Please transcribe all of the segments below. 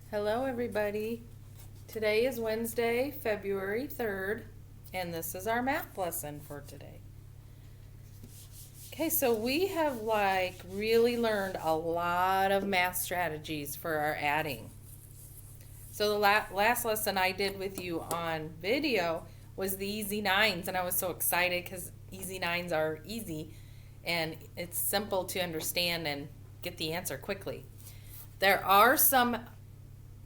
Hello, everybody. Today is Wednesday, February 3rd, and this is our math lesson for today. Okay, so we have really learned a lot of math strategies for our adding. So the last lesson I did with you on video was the easy nines, and I was so excited because easy nines are easy and it's simple to understand and get the answer quickly. There are some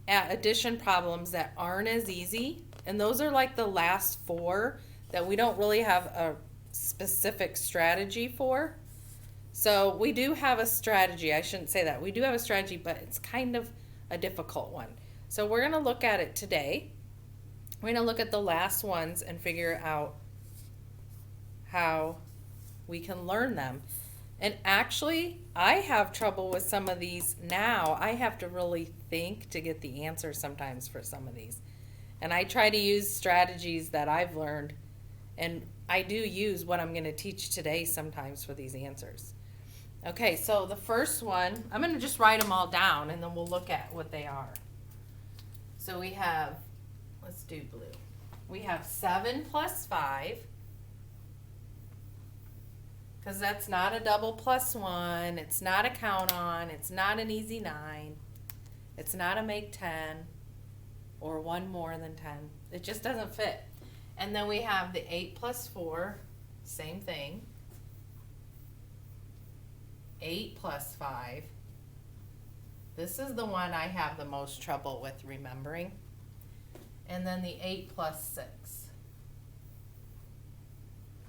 addition problems that aren't as easy, and those are like the last four that we don't really have a specific strategy for. So we do have a strategy. I shouldn't say that. We do have a strategy, but it's kind of a difficult one. So we're going to look at it today. We're going to look at the last ones and figure out how we can learn them. And actually, I have trouble with some of these now. I have to really think to get the answer sometimes for some of these. And I try to use strategies that I've learned, and I do use what I'm going to teach today sometimes for these answers. Okay, so the first one, I'm going to just write them all down, and then we'll look at what they are. So we have, let's do blue. We have 7 plus 5. Because that's not a double plus 1, it's not a count on, it's not an easy 9, it's not a make 10, or one more than 10. It just doesn't fit. And then we have the 8 plus 4, same thing. 8 plus 5. This is the one I have the most trouble with remembering. And then the 8 plus 6.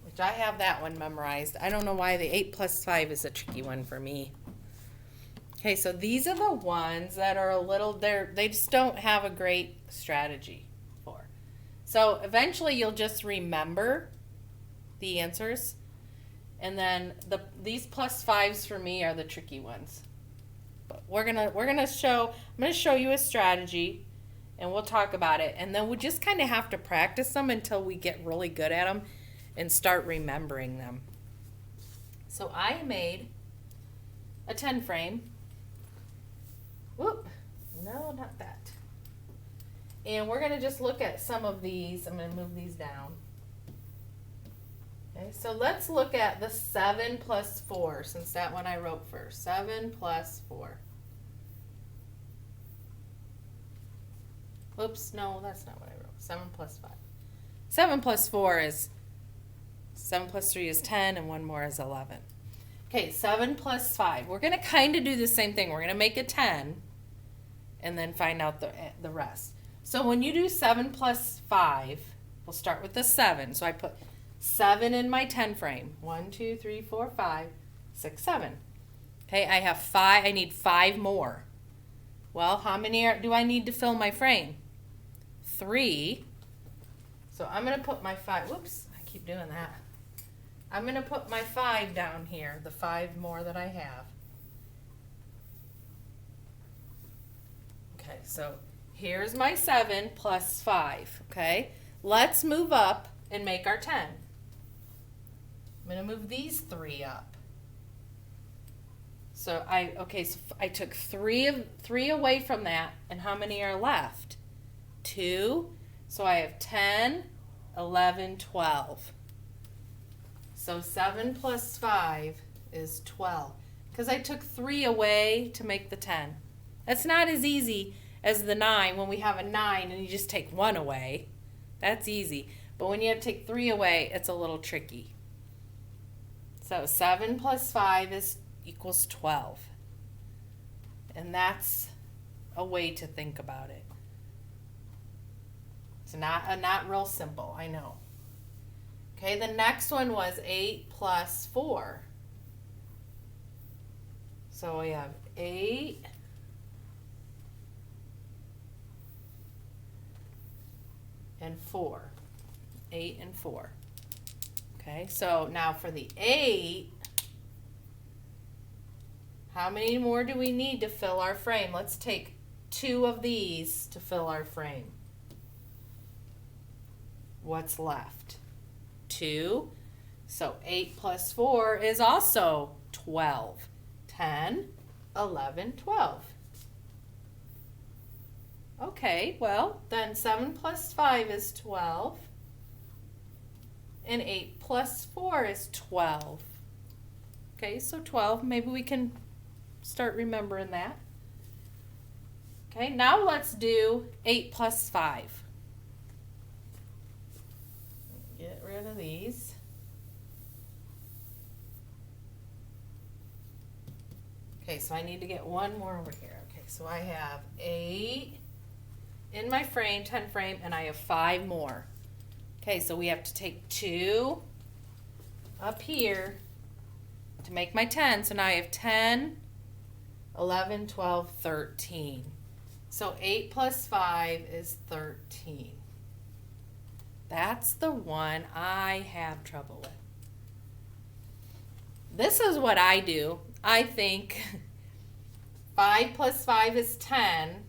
Which I have that one memorized. I don't know why the 8 plus 5 is a tricky one for me. Okay, so these are the ones that are a little, they just don't have a great strategy for. So eventually you'll just remember the answers. And then these plus 5s for me are the tricky ones. But I'm gonna show you a strategy and we'll talk about it. And then we just kind of have to practice them until we get really good at them and start remembering them. So I made a 10 frame. Whoop, no, not that. And we're gonna just look at some of these. I'm gonna move these down. Okay, so let's look at the 7 plus 4, since that one I wrote first. 7 plus 4. Oops, no, that's not what I wrote. 7 plus 5. 7 plus 4 is 7 plus 3 is 10, and one more is 11. Okay, 7 plus 5. We're going to kind of do the same thing. We're going to make a 10, and then find out the rest. So when you do 7 plus 5, we'll start with the 7. So I put 7 in my 10 frame. 1, 2, 3, 4, 5, 6, 7. Okay, I have 5. I need 5 more. Well, how many do I need to fill my frame? 3. So I'm going to put my 5. Whoops, I keep doing that. I'm going to put my 5 down here, the 5 more that I have. Okay, so here's my 7 plus 5, okay? Let's move up and make our 10. I'm going to move these 3 up. So I took 3 away from that, and how many are left? 2. So I have 10, 11, 12. So 7 plus 5 is 12. Because I took 3 away to make the 10. That's not as easy as the 9 when we have a 9 and you just take 1 away. That's easy. But when you have to take 3 away, it's a little tricky. So 7 plus 5 equals 12. And that's a way to think about it. It's not real simple, I know. Okay, the next one was 8 plus 4. So we have 8 and 4. 8 and 4. Okay, so now for the 8, how many more do we need to fill our frame? Let's take 2 of these to fill our frame. What's left? 2. So 8 plus 4 is also 12. 10, 11, 12. Okay, well, then 7 plus 5 is 12. And 8 plus 4 is 12. Okay, so 12, maybe we can start remembering that. Okay, now let's do 8 plus 5. Get rid of these. Okay, so I need to get one more over here. Okay, so I have 8 in my frame, 10 frame, and I have 5 more. Okay, so we have to take 2 up here to make my 10. So now I have 10, 11, 12, 13. So 8 plus 5 is 13. That's the one I have trouble with. This is what I do. I think 5 plus 5 is 10.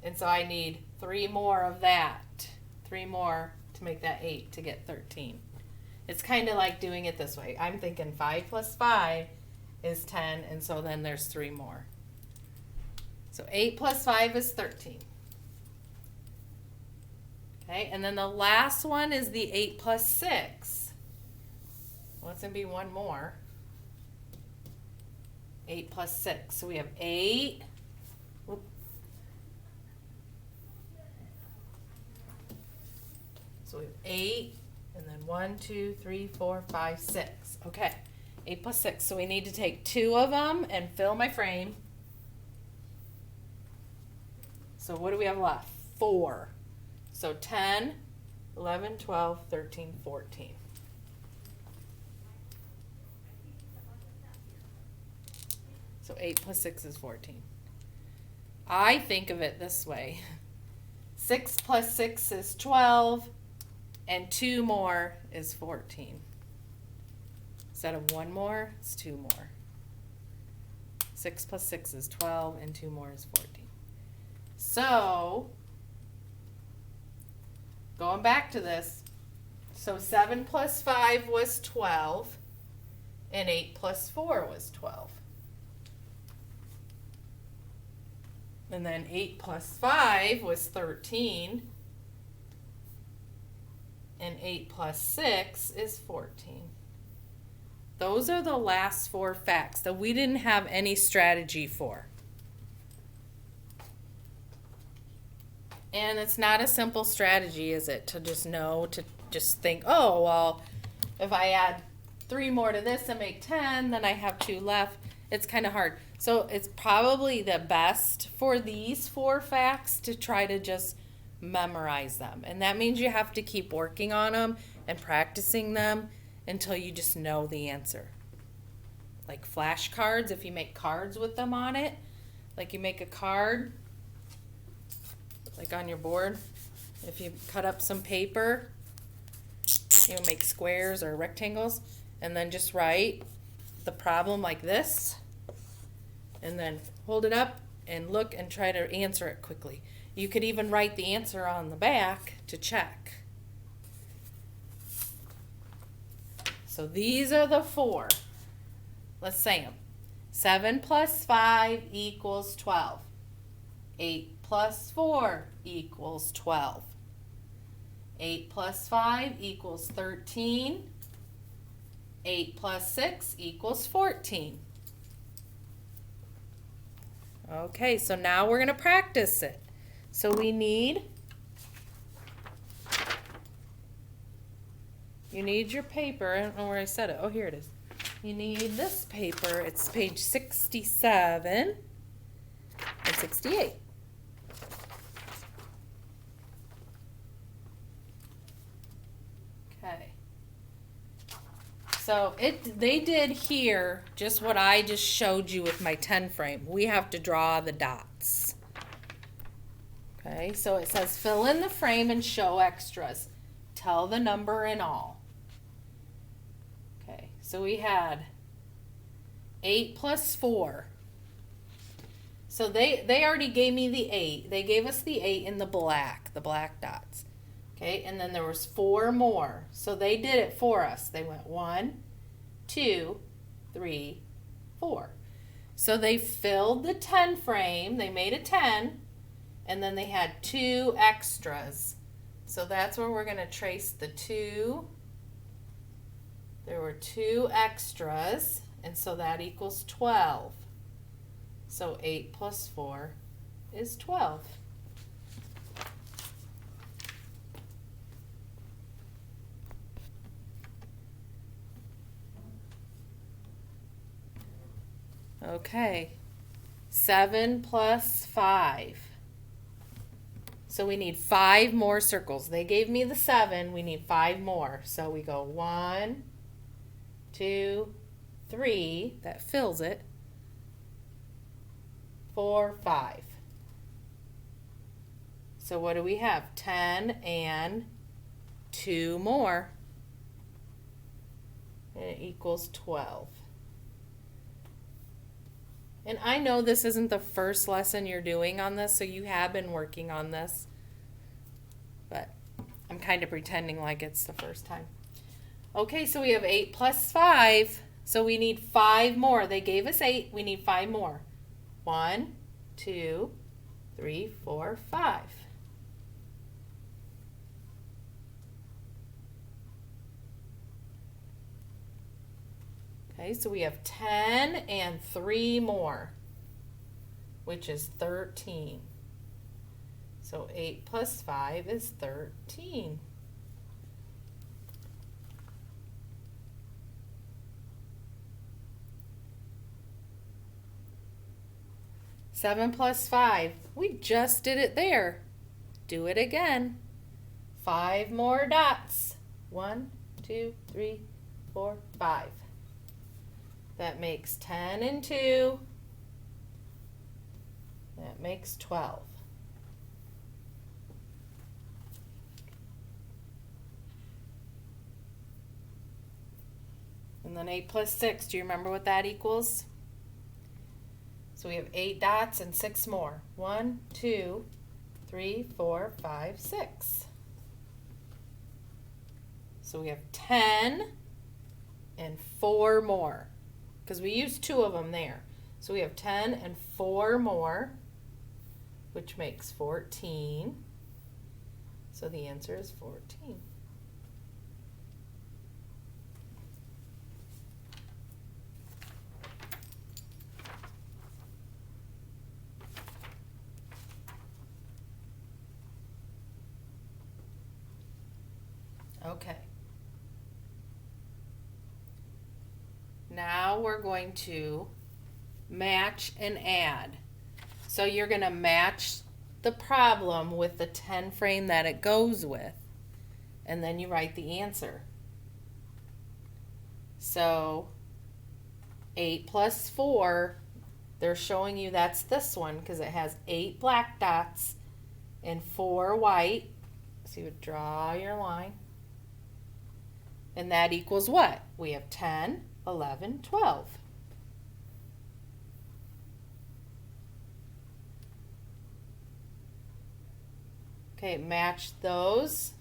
And so I need 3 more of that. 3 more to make that 8 to get 13. It's kind of like doing it this way. I'm thinking 5 plus 5 is 10, and so then there's 3 more. So 8 plus 5 is 13. Okay, and then the last one is the 8 plus 6. Well, it's going to be one more. 8 plus 6. So we have 8. So we have 8, and then 1, 2, 3, 4, 5, 6. Okay, 8 plus 6. So we need to take 2 of them and fill my frame. So what do we have left? 4. So 10, 11, 12, 13, 14. So 8 plus 6 is 14. I think of it this way. 6 plus 6 is 12, and 2 more is 14. Instead of 1 more, it's 2 more. 6 plus 6 is 12, and 2 more is 14. So, going back to this, so 7 plus 5 was 12, and 8 plus 4 was 12. And then 8 plus 5 was 13, and 8 plus 6 is 14. Those are the last 4 facts that we didn't have any strategy for. And it's not a simple strategy, is it, to just know, to just think, oh, well, if I add 3 more to this and make 10, then I have 2 left. It's kind of hard. So it's probably the best for these 4 facts to try to just memorize them. And that means you have to keep working on them and practicing them until you just know the answer. Like flashcards, if you make cards with them on it, like you make a card, like on your board, if you cut up some paper, make squares or rectangles, and then just write the problem like this, and then hold it up and look and try to answer it quickly. You could even write the answer on the back to check. So these are the 4. Let's say them. 7 plus 5 equals 12. 8 plus 4 equals 12. 8 plus 5 equals 13. 8 plus 6 equals 14. Okay, so now we're going to practice it. So we need, you need your paper. I don't know where I set it. Oh, here it is. You need this paper. It's page 67 and 68. Okay. So they did here just what I just showed you with my 10 frame. We have to draw the dots. Okay, so it says fill in the frame and show extras. Tell the number in all. Okay, so we had 8 plus 4. So they already gave me the 8. They gave us the 8 in the black dots. Okay, and then there was 4 more. So they did it for us. They went 1, 2, 3, 4. So they filled the 10 frame. They made a 10. and then they had 2 extras. So that's where we're going to trace the 2. There were 2 extras, and so that equals 12. So 8 plus 4 is 12. Okay, 7 plus 5. So we need 5 more circles. They gave me the 7, we need 5 more. So we go 1, 2, 3, that fills it, 4, 5. So what do we have? 10 and 2 more. And it equals 12. And I know this isn't the first lesson you're doing on this, so you have been working on this. But I'm kind of pretending like it's the first time. Okay, so we have 8 plus 5. So we need 5 more. They gave us 8. We need 5 more. 1, 2, 3, 4, 5. Okay, so we have 10 and 3 more, which is 13. So 8 plus 5 is 13. Seven plus 5. We just did it there. Do it again. 5 more dots. 1, 2, 3, 4, 5. That makes 10 and 2. That makes 12. And then 8 plus 6, do you remember what that equals? So we have 8 dots and 6 more. 1, 2, 3, 4, 5, 6. So we have 10 and 4 more, because we used 2 of them there. So we have 10 and 4 more, which makes 14. So the answer is 14. Okay. Now we're going to match and add. So you're going to match the problem with the 10 frame that it goes with, and then you write the answer. So 8 plus 4, they're showing you that's this one because it has 8 black dots and 4 white. So you would draw your line. And that equals what? We have 10, 11, 12. Okay, match those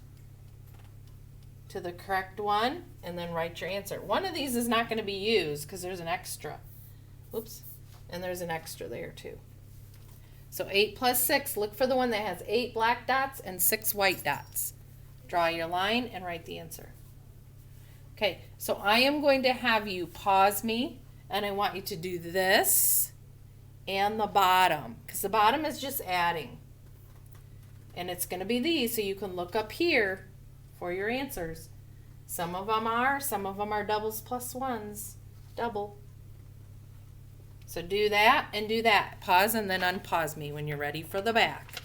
to the correct one and then write your answer. One of these is not going to be used because there's an extra. Oops. And there's an extra there too. So 8 plus 6, look for the one that has 8 black dots and 6 white dots. Draw your line and write the answer. Okay, so I am going to have you pause me, and I want you to do this and the bottom, because the bottom is just adding. And it's going to be these, so you can look up here for your answers. Some of them are doubles plus ones, double. So do that and do that. Pause and then unpause me when you're ready for the back.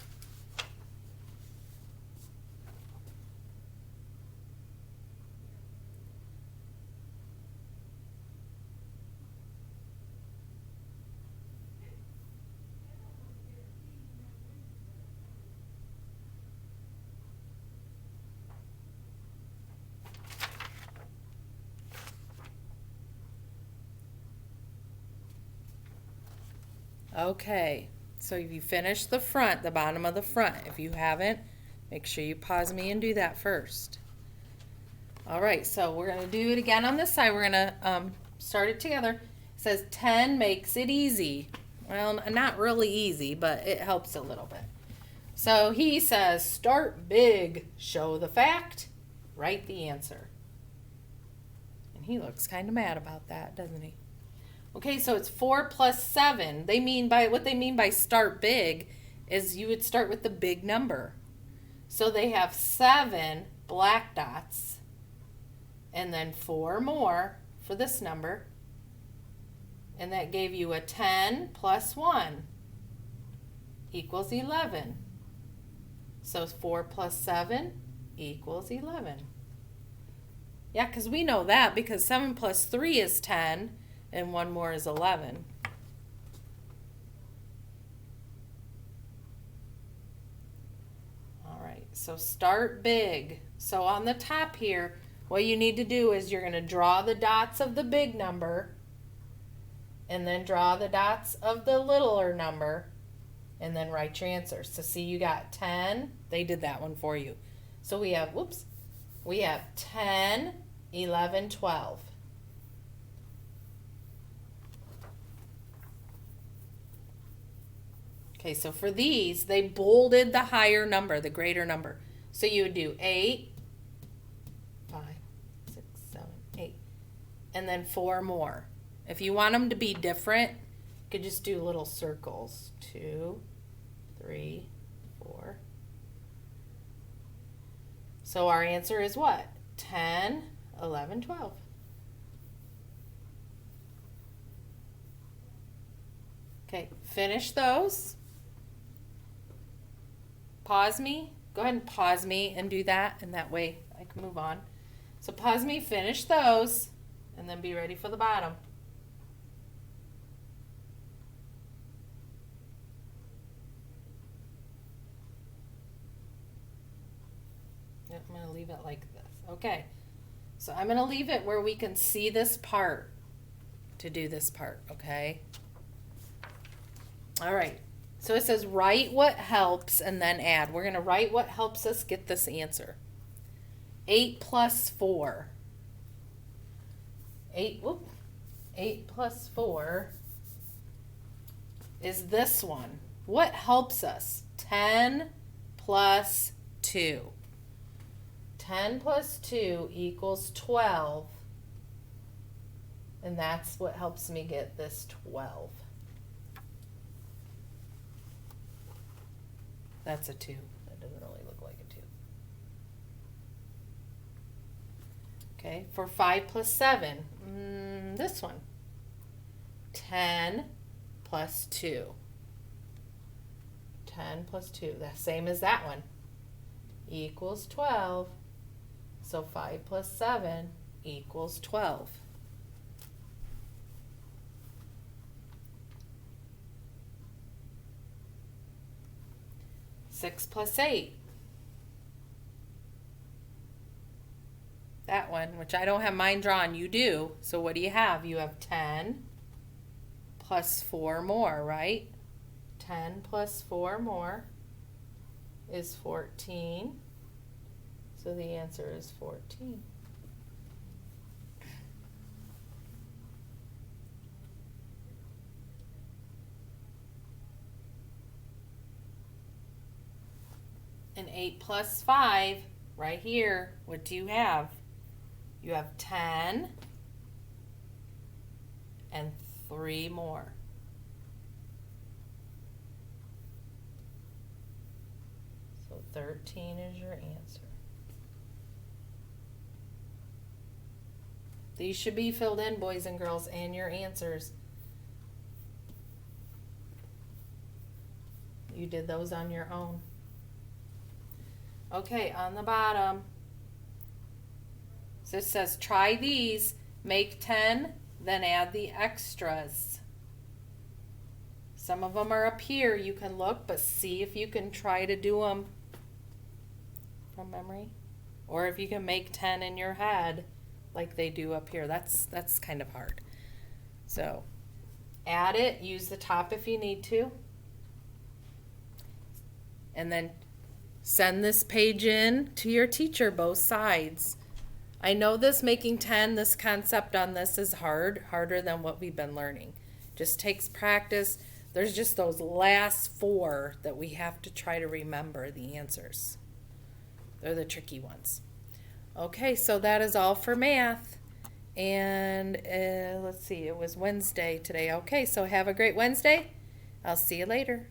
Okay, so if you finish the front, the bottom of the front, if you haven't, make sure you pause me and do that first. All right, so we're going to do it again on this side. We're going to start it together. It says 10 makes it easy. Well, not really easy, but it helps a little bit. So he says, start big, show the fact, write the answer. And he looks kind of mad about that, doesn't he? Okay, so it's 4 plus 7. What they mean by start big is you would start with the big number. So they have 7 black dots and then 4 more for this number. And that gave you a 10 plus 1 equals 11. So 4 plus 7 equals 11. Yeah, because we know that because 7 plus 3 is 10 and 1 more is 11. All right, so start big. So on the top here, what you need to do is you're going to draw the dots of the big number and then draw the dots of the littler number and then write your answer. So see, you got 10. They did that one for you. So we have, we have 10, 11, 12. Okay, so for these, they bolded the higher number, the greater number. So you would do 8, 5, 6, 7, 8, and then 4 more. If you want them to be different, you could just do little circles. 2, 3, 4. So our answer is what? 10, 11, 12. Okay, finish those. Pause me. Go ahead and pause me and do that, and that way I can move on. So pause me, finish those, and then be ready for the bottom. Yep, I'm going to leave it like this. Okay, so I'm going to leave it where we can see this part to do this part, okay? All right, so it says write what helps and then add. We're going to write what helps us get this answer. 8 plus 4. 8 plus 4 is this one. What helps us? 10 plus 2. 10 plus 2 equals 12. And that's what helps me get this 12. That's a 2. That doesn't really look like a 2. Okay, for 5 plus 7, this one. 10 plus 2. 10 plus 2, the same as that one, equals 12. So 5 plus 7 equals 12. Six plus 8. That one, which I don't have mine drawn, you do. So what do you have? You have 10 plus 4 more, right? 10 plus 4 more is 14. So the answer is 14. And 8 plus 5, right here, what do you have? You have 10 and 3 more. So 13 is your answer. These should be filled in, boys and girls, and your answers. You did those on your own. Okay, on the bottom, so it says try these, make 10, then add the extras. Some of them are up here, you can look, but see if you can try to do them from memory. Or if you can make 10 in your head like they do up here. That's kind of hard. So add it, use the top if you need to. And then send this page in to your teacher, both sides. I know this making 10, this concept on this is harder than what we've been learning. Just takes practice. There's just those last four that we have to try to remember the answers. They're the tricky ones. Okay, so that is all for math. And let's see, it was Wednesday today. Okay, so have a great Wednesday. I'll see you later.